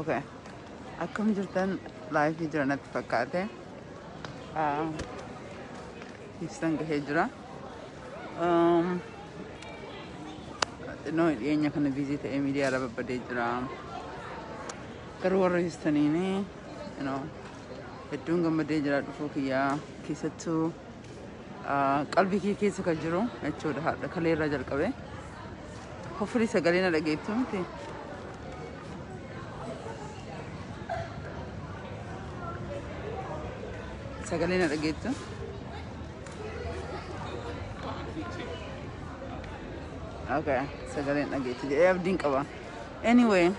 Okay. Akkam jirtan live jiranatti fakkaate. Ibsan gahee jira. Xinnoo dhiyeenya kana biizii ta'ee miidiyaarra babbadee jira. Garuu warra ibsaniini hedduun gammadee jira dhufuu kiyyaa keessattuu qalbii kiyya keessa kan jiru jechuudha haadha kaleerraa jalqabe. Hopefully sagalee na dhageettu miti. Sagalee na dhageettu. Okay, sagalee na dhageettu jedhee abdiin qaba. Anyway,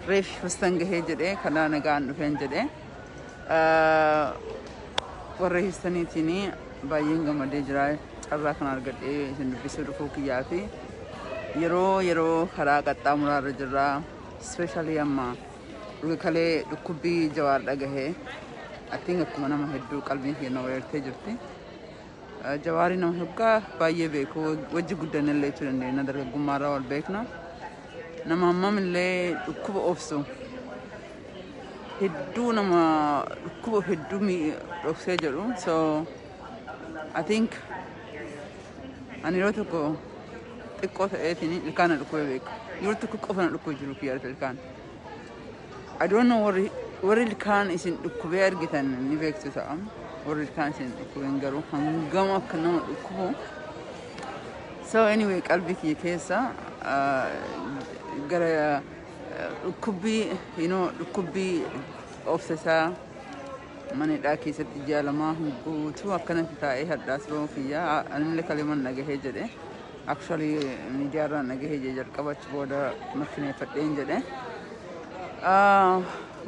reef hustan gahee jedhee kanaa nagaan dhufeen jedhee warra histaniitiin baay'een gammadee jira. Carraa kan argadhee isin dubbisuu dhufuu kiyyaa fi yeroo karaa qaxxaamuraarra jirra. Especially amma kalee dhukkubbii jawaar dhagahee atiin akkuma nama hedduu qalbiin keenya weerartee jirti. Jawaarii nama hoggaa baay'ee beeku wajji guddanne illee jechuu dandeenya dargaggummaarraa wal beekna. Nama hammamillee dhukkuba obsu hedduu nama dhukkuba hedduu dhoksee jedhu. So I think ani yeroo tokko xiqqoo ta'eetiin ilkaan na dhukkubee beeku. Yeroo tokko qofa na dhukkubee jiru kiyyaata ilkaan. I don't know warri ilkaan isin dhukkubee argitan ni beektu ta'a. Warri ilkaan isin dhukkubeen garuu hangam akka nama dhukkubu. So anyway qalbii kiyya keessa gara dhukkubbii obsesaa manidhaa keessatti jaalamaa guutuu akkanatti taa'ee hadhaas bahuu kiyyaa anillee kaleeman dhagahee jedhe. Actually miidiyaarraan dhagahee jalqabachi booda mirkaneeffadheen jedhe.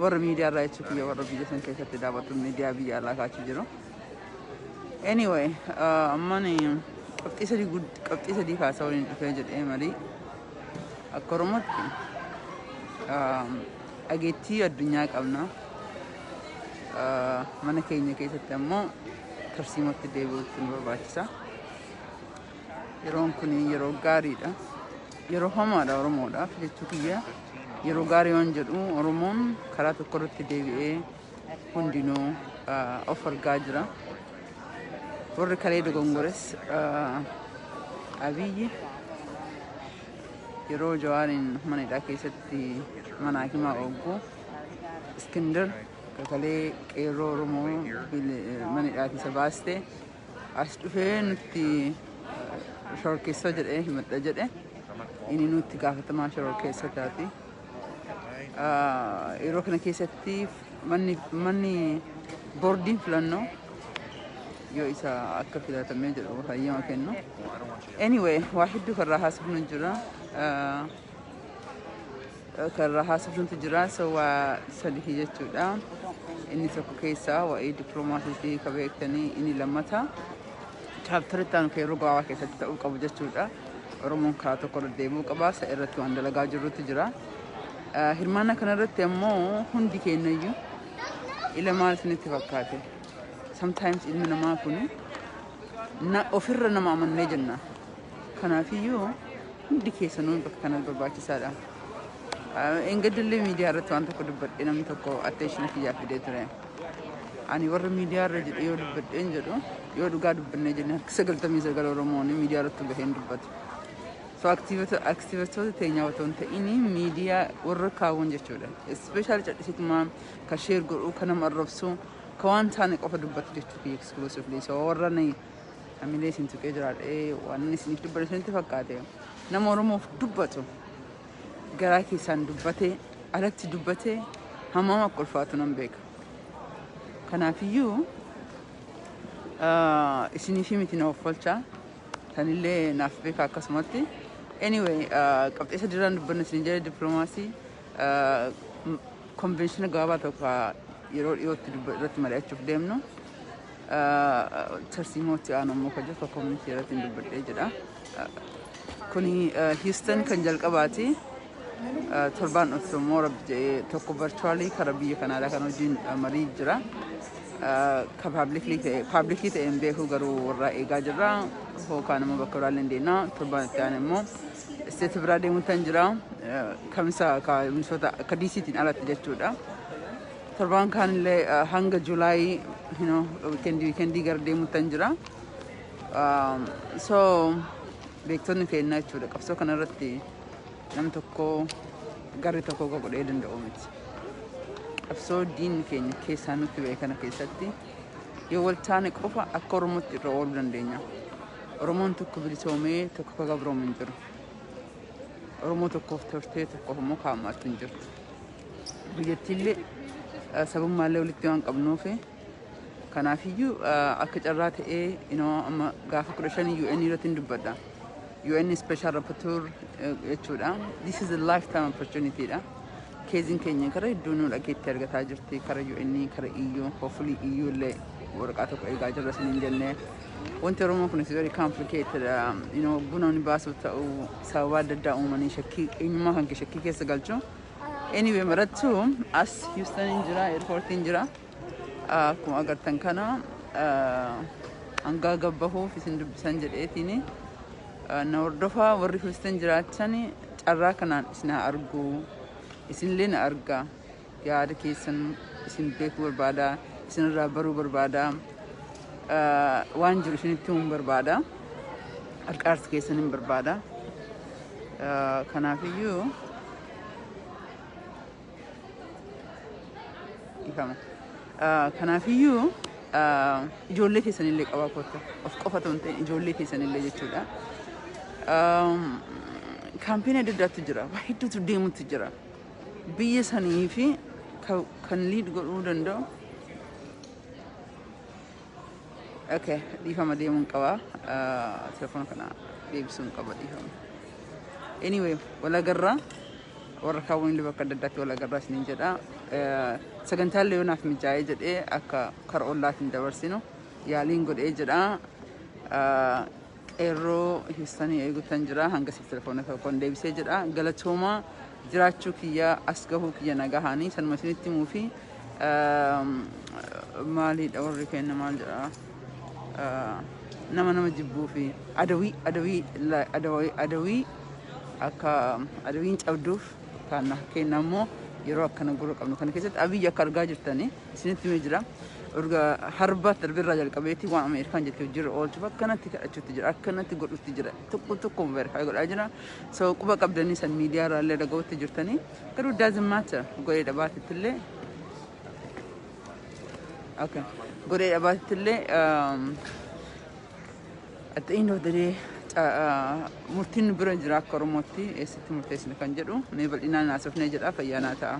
Warra miidiyaarraa jechuu kiyya warra biyya san keessatti daawwatu miidiyaa biyya alaa kaachuu jiru. Anyway, ammani qabxii sadii kaasaa waliin dhufee jedhee malee akka Oromootti dhageettii addunyaa qabna. Mana keenya keessatti ammoo tarsiimatti deebi'uutti nu barbaachisa. Yeroon kun yeroo gaariidha. Yeroo hamaadha Oromoodhaaf jechuu kiyya. Yeroo gaarii waan jedhu Oromoon karaa tokko irratti deebi'ee hundinuu of argaa jira. Warri kalee dogongores Abiyyi yeroo Jawaariin manidhaa keessatti mana hakimaa ogguu Iskindar kalee qeerroo Oromoo manidhaa keessa baaste as dhufee nutti shororkeessoo jedhee himadha jedhe. Inni nutti gaafatamaa shororkeessotaati. Yeroo kana keessatti manni boordiin filannoo yoo isa akka filatamee jedhu hayyama kennu. Anyway, waa hedduu karraa haasofnu jira. Karraa haasofnutu jira. So waa sadii jechuudha. Inni tokko keessaa waa'ee dippiloomaasii ka beektanii inni lammataa chaaptaritti aanu yeroo gabaabaa keessatti ta'uu qabu jechuudha. Oromoon karaa tokko irra deemuu qaba. Isa irratti waan dalagaa jirrutu jira. Hirmaannaa kanarratti ammoo hundi keenyayyuu ila maal isinitti fakkaate. Sometimes ilmi namaa kun ofirra nama amannee jenna. Kanaafiyyuu hundi keessanuu bakka kanatti barbaachisaadha. Engadillee miidiyaa irratti waan tokko dubbadhee namni tokko attention kiyyaa fidee ture. Ani warra miidiyaa irra jedhee yoo dubbadheen jedhu yoo dhugaa dubbannee jennee harki 99 Oromoon miidiyaa irratti baheen dubbatu. So aktiivitoota teenyaa otoo hin ta'in miidiyaa warra kaawwan jechuudha. Especially cadhisiitumaa ka sheer godhuu ka nama arrabsuu ka waan taane qofa dubbatu jechuudha exclusively. So warra hamilee isin tuqee jiraadhee waan inni isiniif dubbatu isinitti fakkaate. Nama Oromoof dubbatu garaa keessaan dubbatee alatti dubbatee hammam akka ulfaatu nan beeka. Kanaafiyyuu isiniif miti na offolchaa. Tanillee naaf beeka akkasumatti. Anyway, qabxii sadiirraan dubbanna isin jedhee dippiloomaasii konvenshiina gabaabaa tokko yeroo dhiyootti irratti mari'achuuf deemnu. Tarsiimootti aanu immoo kan jiru koominitii irratti dubbadhee jedha. Kuni Houston kan jalqabaati. Torbaan dhuftu immoo tokko virtually karaa biyya kanaadhaa kan hojiin marii jira. Ka publicly ta'een beeku garuu warraa eegaa jirra. Hookaan immoo bakka biraallee deemna. Torbaan itti aanu immoo isteet biraa deemuutan jira kamisa akka diisiitiin alatti jechuudha. Torbaan kaanillee hanga Juulaayii wiikendii gara deemuutan jira. So beektonni keenya jechuudha qabsoo kanarratti nam tokko garri tokko godhee danda'u miti. Qabsoo diinni keenya keessaa nutti ba'e kana keessatti yoo wal taane qofa akka Oromootti irra ooluu dandeenya. Oromoon tokko bilisoomee tokko ka gabroomu hin jiru. Oromoo tokkoof turtee tokkoof immoo kaa'ammaatti hin jirtu. Biyyattiillee sabummaallee walitti waan qabnuufi kanaafiyyuu akka carraa ta'ee amma gaafa 15 UN irratti hin dubbadha. UN Special Rapporteur jechuudha. This is a lifetime opportunity dha. Keeziin keenya kara hedduu nu dhageetti argataa jirti kara UN kara EU hopefully EU illee waraqaa tokko eegaa jirra siniin jennee. Wanti Oromoo kun is very complicated. Buna ni baasuuf ta'u sababa adda addaa uumanii shakkii eenyummaa kan shakkii keessa galchu. Anyway marattu as Houston hin jira airport hin jira. Akkuma agartan kana hanga gabbahuuf isin dubbisan jedheetini na hordofaa warri Houston jiraachan carraa kanaan isin haa argu isinillee na arga yaada keessan isin beekuu barbaada isin irraa baruu barbaada waan jiru isinitti himuu barbaada harkaarsi keessan hin barbaada kanaafiyyuu kanaafiyyuu ijoollee keessanillee qabaa kootta of qofa ta'uu hin ta'in ijoollee keessanillee jechuudha. Kaampeenii adda addaatu jira waa hedduutu deemuutu jira biyya sanii fi kan liid godhuu danda'u. Okay, dhiifama deemuun qaba telefoona kana deebisuun qaba dhiifama. Anyway walagarraa warra kaawwanillee bakka adda addaatti walagarraa isiniin jedha. Sagantaalee yoonaaf mijaa'ee jedhee akka kara ollaatiin dabarsinu yaaliin godhee jedha. Qeerroo Houstanii eeguutan jira hanga siif telefoona tokkoon deebisee jedha. Galatooma jiraachuu kiyya as gahuu kiyya nagahanii sanuma isinitti himuu fi maaliidha warri kenna maal jedha nama jibbuu fi adawii akka adawiin cabduuf kan kenna immoo yeroo akkana gurra qabnu kana keessatti abiyyi akka argaa jirtanii isinitti himee jira. Urga harba darbirraa jalqabeetti waan Ameerikaan jettee hojii oolchuuf akkanatti kadhachuutti jira akkanatti godhutti jira tokko verify godhaa jira. So quba qabdanii san miidiyaa irraallee dhaga'utti jirtanii garuu doesn't matter godhee dhabaatittillee okay godhee dhabaatittillee at the end of the day murtiin bira jira akka Oromootti eessatti murteessine kan jedhu mee bal'inaan haasofnee jedha fayyaanaa ta'a.